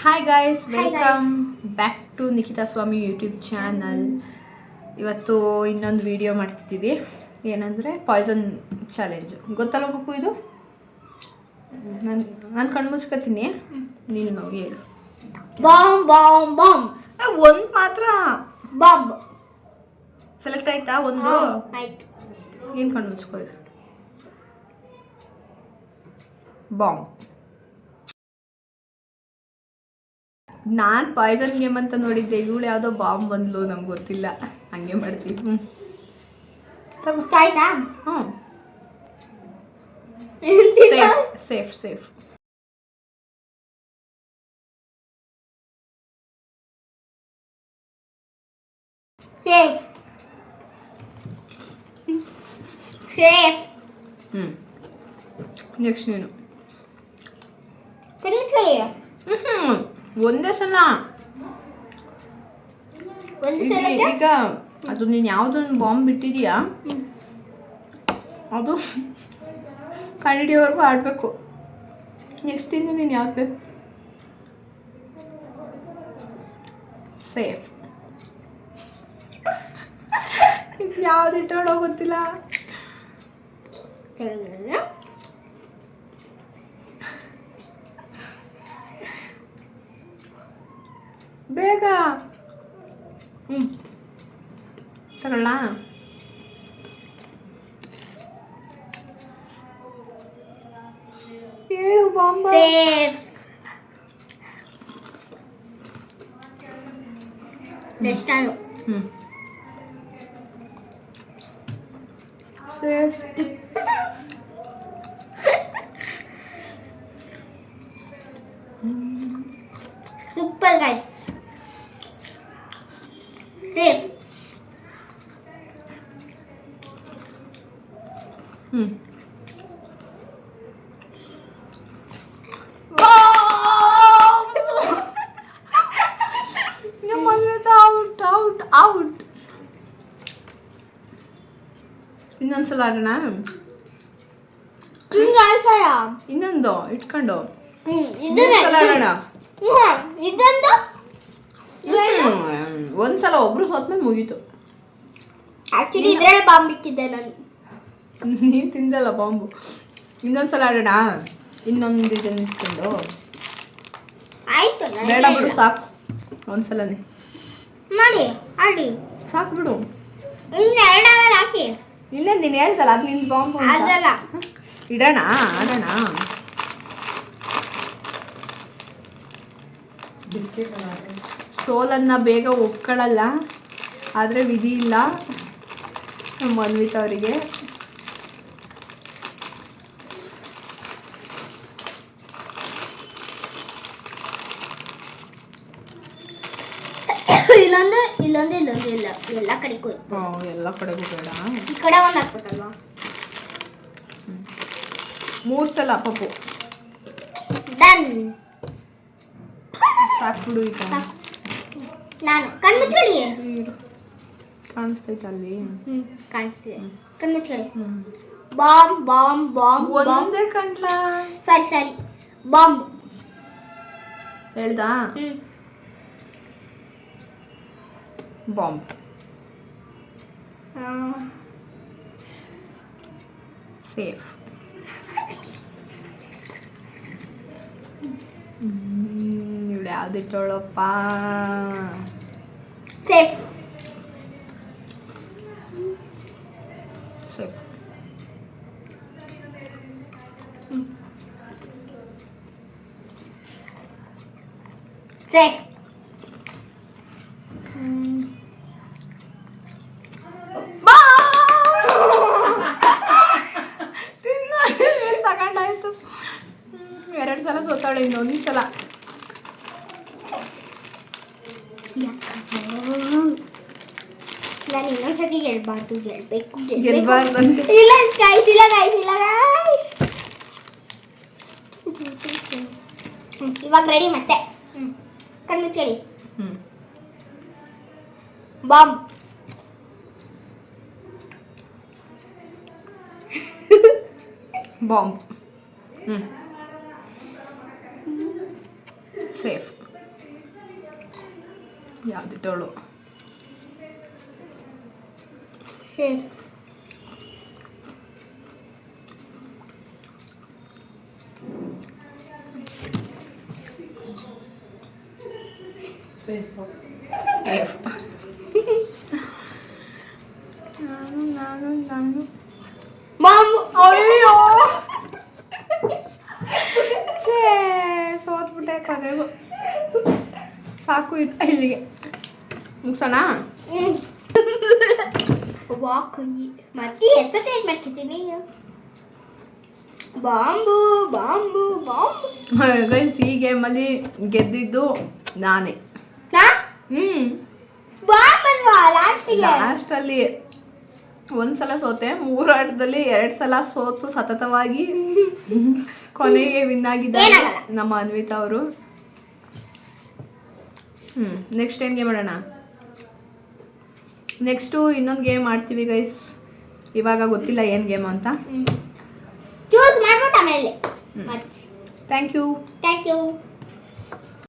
Hi guys, welcome back to Nikitha Swamy YouTube channel. ಇವತ್ತು ಇನ್ನೊಂದು video ಮಾಡ್ತಿದ್ದೀವಿ. ಏನಂದರೆ ಪಾಯ್ಸನ್ ಚಾಲೆಂಜ್. ಗೊತ್ತಲ್ಲ ಮಕ್ಕಳು, ಇದು ನಾನು ಕಣ್ಣು ಮುಚ್ಕೋತೀನಿ, ನೀನು ಹೇಳು. Bomb bomb bomb. ಒಂದು ಮಾತ್ರ ಬಾಂಬ್ ಸೆಲೆಕ್ಟ್ ಆಯ್ತಾ? ಒಂದು ಆಯ್ತು. ಏನು ಕಣ್ಣು ಮುಚ್ಕೋ. ಬಾಂಬ್. ನಾನು ಪಾಯ್ಸನ್ ಗೇಮ್ ಅಂತ ನೋಡಿದ್ದೆ, ಇವಳು ಯಾವುದೋ ಬಾಂಬ್ ಬಂದ್ಲು, ನಮ್ಗೆ ಗೊತ್ತಿಲ್ಲ. ಹಂಗೆ ಮಾಡ್ತೀವಿ. ಆಯ್ತಾ? ಹ್ಞೂ, safe safe. Safe safe. Next ನೀನು. ಕಣ್ಮುಚ್ಕೊಳ್ಳಿ. ಒಂದೇ ಸಲ. ಒಂದು ಸಲ ಈಗ ಅದು ನೀನು ಯಾವುದೊಂದು ಬಾಂಬ್ ಬಿಟ್ಟಿದೀಯಾ, ಅದು ಕಂಡಿಡಿಯೋವರೆಗೂ ಆಡಬೇಕು. ನೆಕ್ಸ್ಟ್ ಇನ್ನು ನೀನು ಯಾವ್ದು ಬೇಕು? ಸೇಫ್. ಯಾವ್ದು ಇಟ್ಟೋಡೋ ಗೊತ್ತಿಲ್ಲ. ಬೇಗ ತಗೊಳ್ಳ. ಹೇಳು ಬಾಂಬ. ಸೇಫ್. ನೆಕ್ಸ್ಟ್ ನಾನು. Safe. Super guys. Safe. Out out out. ಇನ್ನೊಂದ್ಸಲ ಆಡೋಣ. ಇನ್ನೊಂದು ಇಟ್ಕೊಂಡು ಸಲ ಆಡೋಣ. ಇದೊಂದು ಒಂದ್ಸಲ ಒಬ್ರು ಹೋದ್ಮೇಲೆ ಮುಗೀತು. ಆಕ್ಚುಲಿ ಇದ್ರಲ್ಲಿ ಬಾಂಬ್ ಇಕ್ಕಿದ್ದೆ ನಾನು. ನೀನು ತಿಂದಲ್ಲ ಬಾಂಬು. ಇನ್ನೊಂದ್ಸಲ ಆಡೋಣ. ಇನ್ನೊಂದು ಇದನ್ನ ಇಟ್ಕೊಂಡು. ಆಯ್ತು, ಬೇಡ ಬಿಡು, ಸಾಕು ಒಂದ್ಸಲನೇ ಮಾಡಿ ಆಡಿ. ಸಾಕು ಬಿಡು. ಇನ್ನು ಎರಡಾವರ್ ಹಾಕಿ. ಇಲ್ಲ, ನೀನು ಹೇಳ್ದಲ್ಲ ಅದು ನಿನ್ನ ಬಾಂಬು ಅಂತ. ಅದಲ್ಲ, ಇಡೋಣ, ಆಡೋಣ. ಸೋಲನ್ನು ಬೇಗ ಒಪ್ಕೊಳ್ಳಲ್ಲ, ಆದರೆ ವಿಧಿ ಇಲ್ಲ ನಮ್ಮ ಅನ್ವಿತ್ ಅವರಿಗೆ. ಇಲ್ಲೊಂದು ಇಲ್ಲೊಂದು ಇಲ್ಲೊಂದು ಇಲ್ಲ, ಎಲ್ಲ ಕಡೆಗೂ. ಎಲ್ಲ ಕಡೆಗೂ ಬೇಡ. ಈ ಕಡೆ ಒಂದು ಹಾಕ್ಬೇಕಲ್ವಾ? 3 ಸಲ ಪಪ್ಪು. ಡನ್. ಸಾಕು ಬಿಡು. ಈಗ ನಾನು ಕಣ್ಮುಚ್ಕೊಳ್ಳಿ. ಕಾಣಿಸ್ತೈತೆ ಅಲ್ಲಿ. ಕಾಣಿಸ್ತಿದೆ. ಕಣ್ಮುಚ್ಕೊಳ್ಳಿ. ಬಾಂಬ್ ಬಾಂಬ್ ಬಾಂಬ್ ಒಂದೇ ಕಂಡ್ಲ. ಸರಿ ಸರಿ, ಬಾಂಬ್ ಹೇಳ್ದಾ? ಬಾಂಬ್. ಸೇಫ್. ಇವಳು ಯಾವ್ದಿಟ್ಟೋಳಪ್ಪ? Safe safe. ಸೇಫ್. ತಗೊಂಡಾಯ್ತು. 2 ಸಲ ಸೋತಾಳೆ, ಇನ್ನೊಂದು ಸಲ. ನಾನು ಇನ್ನೊಂದ್ಸತಿ ಗೆಲ್ಬಾರ್ದು, ಗೆಲ್ಬಾರ್ದಂತೆ. ಇಲ್ಲ ಗೈಸ್, ಇಲ್ಲ ಗೈಸ್, ಇಲ್ಲ ಗೈಸ್. ಇವಾಗ ರೆಡಿ ಮತ್ತೆ. ಕಣ್ಮುಚ್ಕೊಳ್ಳಿ. ಬಾಂಬ್. ಬಾಂಬ್. ಸೇಫ್. ಯಾವ್ದಿಟ್ಟವಳು ಸೇಫ್. ಸೇಫ್. ನಾನು ಬಾಂಬು. ಅಯ್ಯೋ ಛೇ ಸೋತ್ಬಿಟ್ಟೆ ಕೊನೆಗೂ. ಸಾಕು ಇದು ಇಲ್ಲಿಗೆ ಮುಗ್ಸೋಣ. ವಾಕ್ ಮತ್ತೆ ಎಕ್ಸರ್ಸೈಸ್ ಮಾಡ್ತಿದ್ದೀನಿ. Bomb bomb bomb. ಗೈಸ್ ಈ ಗೇಮಲ್ಲಿ ಗೆದ್ದಿದ್ದು ನಾನೇ. ಬಾಂಬ್ ಅಲ್ವಾ ಲಾಸ್ಟಿಗೆ? ಲಾಸ್ಟಲ್ಲಿ ಒಂದ್ಸಲ ಸೋತೆ, 3 ಆಟದಲ್ಲಿ 2 ಸಲ ಸೋತು ಸತತವಾಗಿ ಕೊನೆಗೆ ವಿನ್ ಆಗಿದ್ದಾರೆ ಏನಾಗಲ್ಲ. ನಮ್ಮ ಅನ್ವಿತಾ ಅವರು. ನೆಕ್ಸ್ಟ್ ಏನು ಗೇಮ್ ಆಡೋಣ? ನೆಕ್ಸ್ಟು ಇನ್ನೊಂದು ಗೇಮ್ ಆಡ್ತೀವಿ ಗೈಸ್. ಇವಾಗ ಗೊತ್ತಿಲ್ಲ ಏನು ಗೇಮ್ ಅಂತ. ಚೂಸ್ ಮಾಡ್ಬಿಟ್ಟು ಆಮೇಲೆ ಮಾಡ್ತೀವಿ. Thank you. Thank you.